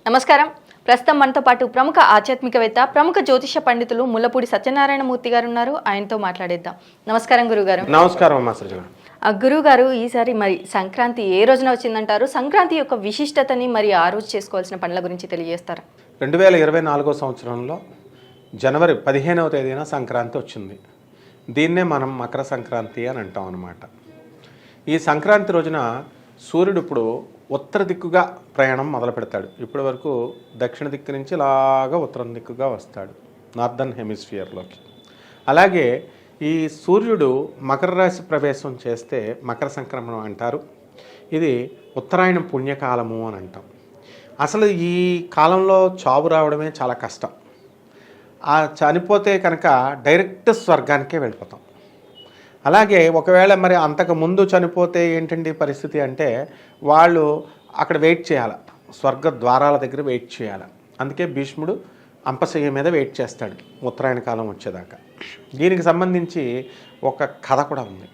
నమస్కారం. ప్రస్తుతం మనతో పాటు ప్రముఖ ఆధ్యాత్మికవేత్త, ప్రముఖ జ్యోతిష పండితులు ముల్లపూడి సత్యనారాయణమూర్తి గారు ఉన్నారు. ఆయనతో మాట్లాడేద్దాం. నమస్కారం గురుగారు. నమస్కారం అమ్మా సృజన. గురుగారు, ఈసారి మరి సంక్రాంతి ఏ రోజున వచ్చిందంటారు? సంక్రాంతి యొక్క విశిష్టతని మరి ఆ రోజు చేసుకోవాల్సిన పనుల గురించి తెలియజేస్తారా? 2024 సంవత్సరంలో జనవరి 15వ తేదీన సంక్రాంతి వచ్చింది. దీన్నే మనం మకర సంక్రాంతి అని అంటాం అన్నమాట. ఈ సంక్రాంతి రోజున సూర్యుడు ఇప్పుడు ఉత్తర దిక్కుగా ప్రయాణం మొదలు పెడతాడు. ఇప్పటి వరకు దక్షిణ దిక్కు నుంచి ఇలాగా ఉత్తరం దిక్కుగా వస్తాడు, నార్దర్న్ హెమిస్ఫియర్లోకి. అలాగే ఈ సూర్యుడు మకర రాశి ప్రవేశం చేస్తే మకర సంక్రమణం అంటారు. ఇది ఉత్తరాయణం పుణ్యకాలము అని అంటాం. అసలు ఈ కాలంలో చావు రావడమే చాలా కష్టం. ఆ చనిపోతే కనుక డైరెక్ట్ స్వర్గానికే వెళ్ళిపోతాం. అలాగే ఒకవేళ మరి అంతకు ముందు చనిపోతే ఏంటండి పరిస్థితి అంటే, వాళ్ళు అక్కడ వెయిట్ చేయాలి, స్వర్గ ద్వారాల దగ్గర వెయిట్ చేయాలి. అందుకే భీష్ముడు అంపశయ్య మీద వెయిట్ చేస్తాడు ఉత్తరాయణ కాలం వచ్చేదాకా. దీనికి సంబంధించి ఒక కథ కూడా ఉంది.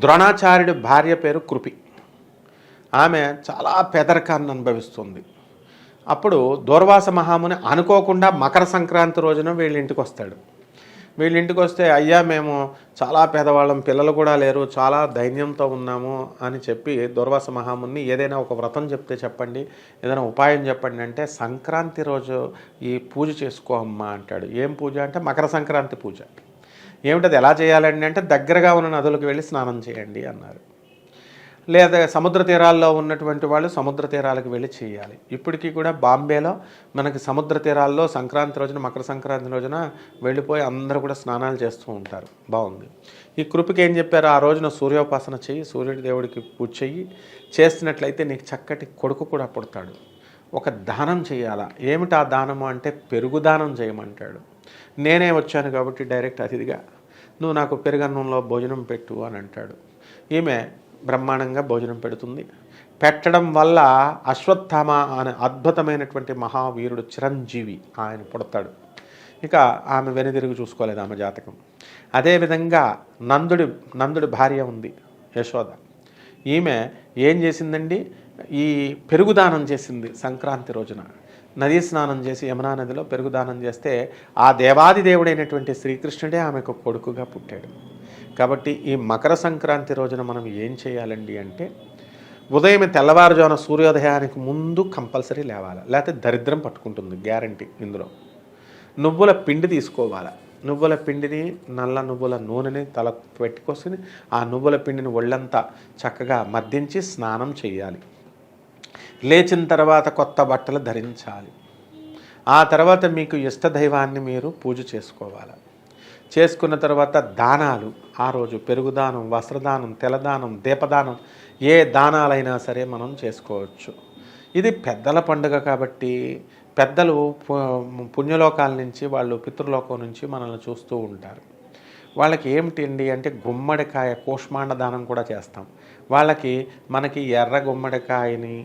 ద్రోణాచార్యుడి భార్య పేరు కృపి. ఆమె చాలా పేదరికాన్ని అనుభవిస్తుంది. అప్పుడు దూర్వాస మహాముని అనుకోకుండా మకర సంక్రాంతి రోజున వీళ్ళ ఇంటికి వస్తాడు. వీళ్ళ ఇంటికి వస్తే, అయ్యా మేము చాలా పేదవాళ్ళం, పిల్లలు కూడా లేరు, చాలా దైన్యంతో ఉన్నాము అని చెప్పి దూర్వాస మహాముని ఏదైనా ఒక వ్రతం చెప్తే చెప్పండి, ఏదైనా ఉపాయం చెప్పండి అంటే, సంక్రాంతి రోజు ఈ పూజ చేసుకో అమ్మా అంటాడు. ఏం పూజ అంటే మకర సంక్రాంతి పూజ. ఏమిటది, ఎలా చేయాలండి అంటే, దగ్గరగా ఉన్న నదులకు వెళ్ళి స్నానం చేయండి అన్నారు. లేదా సముద్ర తీరాల్లో ఉన్నటువంటి వాళ్ళు సముద్ర తీరాలకు వెళ్ళి చేయాలి. ఇప్పటికీ కూడా బాంబేలో మనకి సముద్ర తీరాల్లో సంక్రాంతి రోజున, మకర సంక్రాంతి రోజున వెళ్ళిపోయి అందరూ కూడా స్నానాలు చేస్తూ ఉంటారు. బాగుంది. ఈ కృపకి ఏం చెప్పారు, ఆ రోజున సూర్యోపాసన చెయ్యి, సూర్యుడి దేవుడికి పూజ చెయ్యి, చేస్తున్నట్లయితే నీకు చక్కటి కొడుకు కూడా పుడతాడు. ఒక దానం చేయాలా. ఏమిటి ఆ దానము అంటే, పెరుగు దానం చేయమంటాడు. నేనే వచ్చాను కాబట్టి డైరెక్ట్ అతిథిగా నువ్వు నాకు పెరుగన్నంలో భోజనం పెట్టు అని అంటాడు. ఈమె బ్రహ్మాండంగా భోజనం పెడుతుంది. పెట్టడం వల్ల అశ్వత్థామ అనే అద్భుతమైనటువంటి మహావీరుడు చిరంజీవి ఆయన పుడతాడు. ఇక ఆమె వెనుదిరిగి చూసుకోలేదు ఆమె జాతకం. అదేవిధంగా నందుడి భార్య ఉంది యశోద. ఈమె ఏం చేసిందండి, ఈ పెరుగుదానం చేసింది సంక్రాంతి రోజున. నదీ స్నానం చేసి యమునా నదిలో పెరుగుదానం చేస్తే ఆ దేవాది దేవుడైనటువంటి శ్రీకృష్ణుడే ఆమెకు కొడుకుగా పుట్టాడు. కాబట్టి ఈ మకర సంక్రాంతి రోజున మనం ఏం చేయాలండి అంటే, ఉదయం తెల్లవారుజామున సూర్యోదయానికి ముందు కంపల్సరీ లేవాలి, లేకపోతే దరిద్రం పట్టుకుంటుంది గ్యారంటీ. ఇందులో నువ్వుల పిండి తీసుకోవాలి. నువ్వుల పిండిని, నల్ల నువ్వుల నూనెని తల పెట్టుకొసుకుని ఆ నువ్వుల పిండిని ఒళ్ళంతా చక్కగా మర్దించి స్నానం చేయాలి. లేచిన తర్వాత కొత్త బట్టలు ధరించాలి. ఆ తర్వాత మీకు ఇష్టదైవాన్ని మీరు పూజ చేసుకోవాలి. చేసుకున్న తర్వాత దానాలు, ఆ రోజు పెరుగుదానం, వస్త్రదానం, తెల్లదానం, దీపదానం, ఏ దానాలైనా సరే మనం చేసుకోవచ్చు. ఇది పెద్దల పండుగ కాబట్టి పెద్దలు పుణ్యలోకాల నుంచి, వాళ్ళు పితృలోకం నుంచి మనల్ని చూస్తూ ఉంటారు. వాళ్ళకి ఏమిటండి అంటే, గుమ్మడికాయ కూష్మాండ దానం కూడా చేస్తాం. వాళ్ళకి మనకి ఎర్ర గుమ్మడికాయని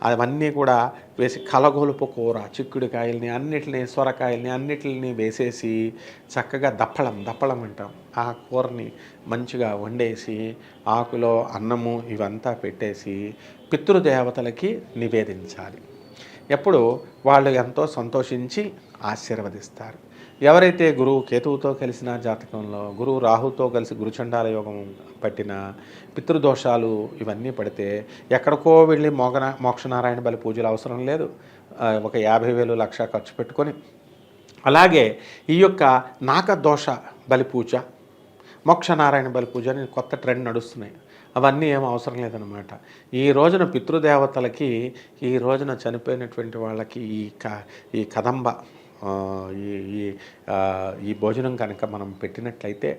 అవన్నీ కూడా వేసి కలగొలుపు కూర, చిక్కుడుకాయల్ని అన్నిటిని, సొరకాయల్ని అన్నిటిని వేసేసి చక్కగా దప్పలం అంటాం, ఆ కూరని మంచిగా వండేసి ఆకులో అన్నము ఇవంతా పెట్టేసి పితృదేవతలకి నివేదించాలి. ఎప్పుడు వాళ్ళు ఎంతో సంతోషించి ఆశీర్వదిస్తారు. ఎవరైతే గురువు కేతువుతో కలిసిన జాతకంలో, గురువు రాహుతో కలిసి గురుచండాల యోగం పట్టిన, పితృదోషాలు ఇవన్నీ పడితే ఎక్కడికో వెళ్ళి మోక్షనారాయణ బలి పూజలు అవసరం లేదు. ఒక 50,000 లక్ష ఖర్చు పెట్టుకొని, అలాగే ఈ యొక్క నాగదోష బలి పూజ, మోక్షనారాయణ బలి పూజ అని కొత్త ట్రెండ్ నడుస్తున్నాయి. అవన్నీ ఏం అవసరం లేదనమాట. ఈ రోజున పితృదేవతలకి, ఈ రోజున చనిపోయినటువంటి వాళ్ళకి ఈ కదంబ ఈ భోజనం కనుక మనం పెట్టినట్లయితే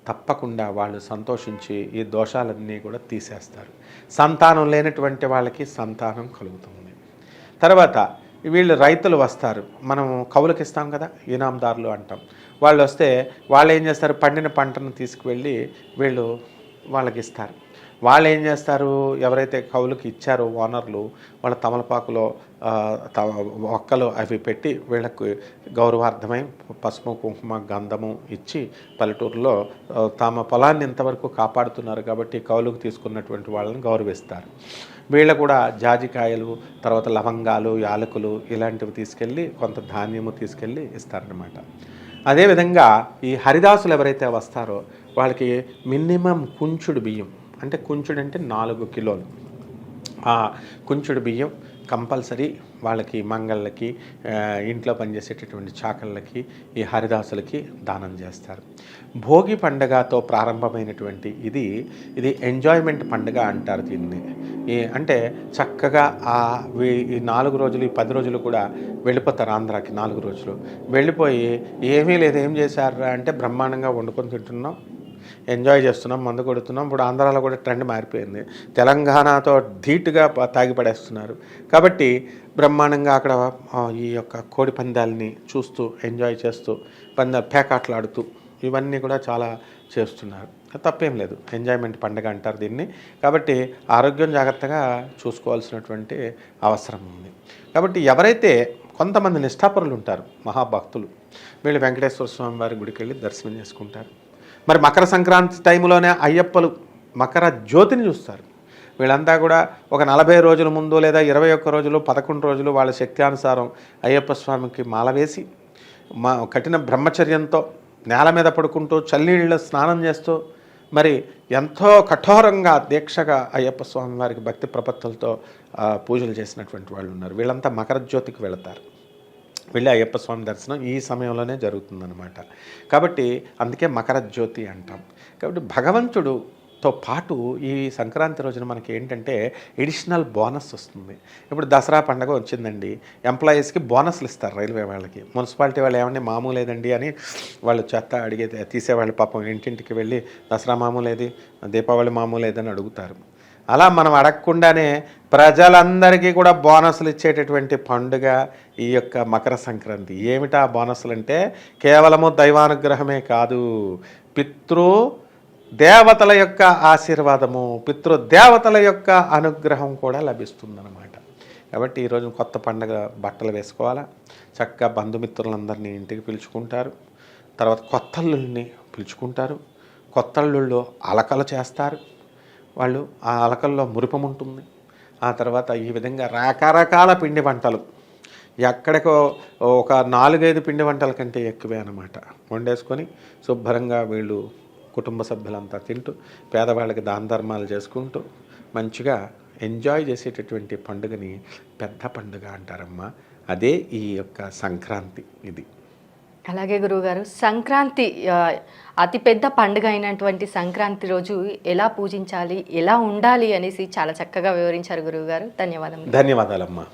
తప్పకుండా వాళ్ళు సంతోషించి ఈ దోషాలన్నీ కూడా తీసేస్తారు. సంతానం లేనటువంటి వాళ్ళకి సంతానం కలుగుతుంది. తర్వాత వీళ్ళు రైతులు వస్తారు, మనం కౌలుకి ఇస్తాం కదా, ఇనాందారులు అంటాం. వాళ్ళు వస్తే వాళ్ళు ఏం చేస్తారు, పండిన పంటను తీసుకువెళ్ళి వీళ్ళు వాళ్ళకి ఇస్తారు. వాళ్ళు ఏం చేస్తారు, ఎవరైతే కౌలుకి ఇచ్చారో ఓనర్లు, వాళ్ళ తమలపాకులో ఒక్కలు అవి పెట్టి వీళ్ళకు గౌరవార్థమై పసుపు కుంకుమ గంధము ఇచ్చి పల్లెటూరులో తమ పొలాన్ని ఇంతవరకు కాపాడుతున్నారు కాబట్టి కౌలుకు తీసుకున్నటువంటి వాళ్ళని గౌరవిస్తారు. వీళ్ళు కూడా జాజికాయలు, తర్వాత లవంగాలు, యాలకులు ఇలాంటివి తీసుకెళ్ళి కొంత ధాన్యము తీసుకెళ్ళి ఇస్తారనమాట. అదేవిధంగా ఈ హరిదాసులు ఎవరైతే వస్తారో వాళ్ళకి మినిమం కుంచుడు బియ్యం, అంటే కుంచుడు అంటే 4 కిలోలు, ఆ కుంచుడు బియ్యం కంపల్సరీ వాళ్ళకి మంగళ్ళకి, ఇంట్లో పనిచేసేటటువంటి చాకళ్ళకి, ఈ హరిదాసులకి దానం చేస్తారు. భోగి పండగతో ప్రారంభమైనటువంటి ఇది ఎంజాయ్మెంట్ పండుగ అంటారు దీన్ని. అంటే చక్కగా ఈ 4 రోజులు, ఈ 10 రోజులు కూడా వెళ్ళిపోతారు ఆంధ్రాకి. 4 రోజులు వెళ్ళిపోయి ఏమీ లేదు, ఏం చేశారా అంటే బ్రహ్మాండంగా వండుకొని తింటున్నాం, ఎంజాయ్ చేస్తున్నాం, మందు కొడుతున్నాం. ఇప్పుడు ఆంధ్రాలో కూడా ట్రెండ్ మారిపోయింది, తెలంగాణతో ధీటుగా తాగి పడేస్తున్నారు. కాబట్టి బ్రహ్మాండంగా అక్కడ ఈ యొక్క కోడి పందాలని చూస్తూ ఎంజాయ్ చేస్తూ పేకాట్లాడుతూ ఇవన్నీ కూడా చాలా చేస్తున్నారు. తప్పేం లేదు, ఎంజాయ్మెంట్ పండుగ అంటారు దీన్ని. కాబట్టి ఆరోగ్యం జాగ్రత్తగా చూసుకోవాల్సినటువంటి అవసరం ఉంది. కాబట్టి ఎవరైతే కొంతమంది నిష్ఠాపరులు ఉంటారు, మహాభక్తులు, వీళ్ళు వెంకటేశ్వర స్వామి వారి గుడికి వెళ్ళి దర్శనం చేసుకుంటారు. మరి మకర సంక్రాంతి టైంలోనే అయ్యప్పలు మకర జ్యోతిని చూస్తారు. వీళ్ళంతా కూడా ఒక 40 రోజుల ముందు లేదా 21 రోజులు, 11 రోజులు వాళ్ళ శక్తి అనుసారం అయ్యప్ప స్వామికి మాల వేసి కఠిన బ్రహ్మచర్యంతో నేల మీద పడుకుంటూ చల్లనీళ్ళ స్నానం చేస్తూ మరి ఎంతో కఠోరంగా దీక్షగా అయ్యప్ప స్వామి వారికి భక్తి ప్రపత్తులతో పూజలు చేసినటువంటి వాళ్ళు ఉన్నారు. వీళ్ళంతా మకర జ్యోతికి వెళతారు. వెళ్ళి అయ్యప్ప స్వామి దర్శనం ఈ సమయంలోనే జరుగుతుందన్నమాట. కాబట్టి అందుకే మకర జ్యోతి అంటాం. కాబట్టి భగవంతుడుతో పాటు ఈ సంక్రాంతి రోజున మనకి ఏంటంటే ఎడిషనల్ బోనస్ వస్తుంది. ఇప్పుడు దసరా పండుగ వచ్చిందండి, ఎంప్లాయీస్కి బోనస్లు ఇస్తారు రైల్వే వాళ్ళకి. మున్సిపాలిటీ వాళ్ళు ఏమంటే మామూలేదండి అని వాళ్ళు చెత్త తీసేవాళ్ళు పాపం ఇంటింటికి వెళ్ళి దసరా మామూలేది, దీపావళి మామూలేదని అడుగుతారు. అలా మనం అడగకుండానే ప్రజలందరికీ కూడా బోనస్లు ఇచ్చేటటువంటి పండుగ ఈ యొక్క మకర సంక్రాంతి. ఏమిటా బోనస్లు అంటే కేవలము దైవానుగ్రహమే కాదు, పితృదేవతల యొక్క ఆశీర్వాదము, పితృదేవతల యొక్క అనుగ్రహం కూడా లభిస్తుందన్నమాట. కాబట్టి ఈరోజు కొత్త పండుగ బట్టలు వేసుకోవాలా, చక్కగా బంధుమిత్రులందరినీ ఇంటికి పిలుచుకుంటారు. తర్వాత కొత్తల్లుల్ని పిలుచుకుంటారు. కొత్తల్లుళ్ళు అలకలు చేస్తారు. వాళ్ళు ఆ అలకల్లో మురిపం ఉంటుంది. ఆ తర్వాత ఈ విధంగా రకరకాల పిండి వంటలు, ఎక్కడికో ఒక 4-5 పిండి వంటల కంటే ఎక్కువే అన్నమాట వండేసుకొని శుభ్రంగా వీళ్ళు కుటుంబ సభ్యులంతా తింటూ పేదవాళ్ళకి దాన ధర్మాలు చేసుకుంటూ మంచిగా ఎంజాయ్ చేసేటటువంటి పండుగని పెద్ద పండుగ అంటారమ్మా. అదే ఈ యొక్క సంక్రాంతి. ఇది అలాగే గురువుగారు, సంక్రాంతి అతిపెద్ద పండుగ అయినటువంటి సంక్రాంతి రోజు ఎలా పూజించాలి, ఎలా ఉండాలి అనేసి చాలా చక్కగా వివరించారు గురువుగారు. ధన్యవాదాలు. ధన్యవాదాలమ్మా.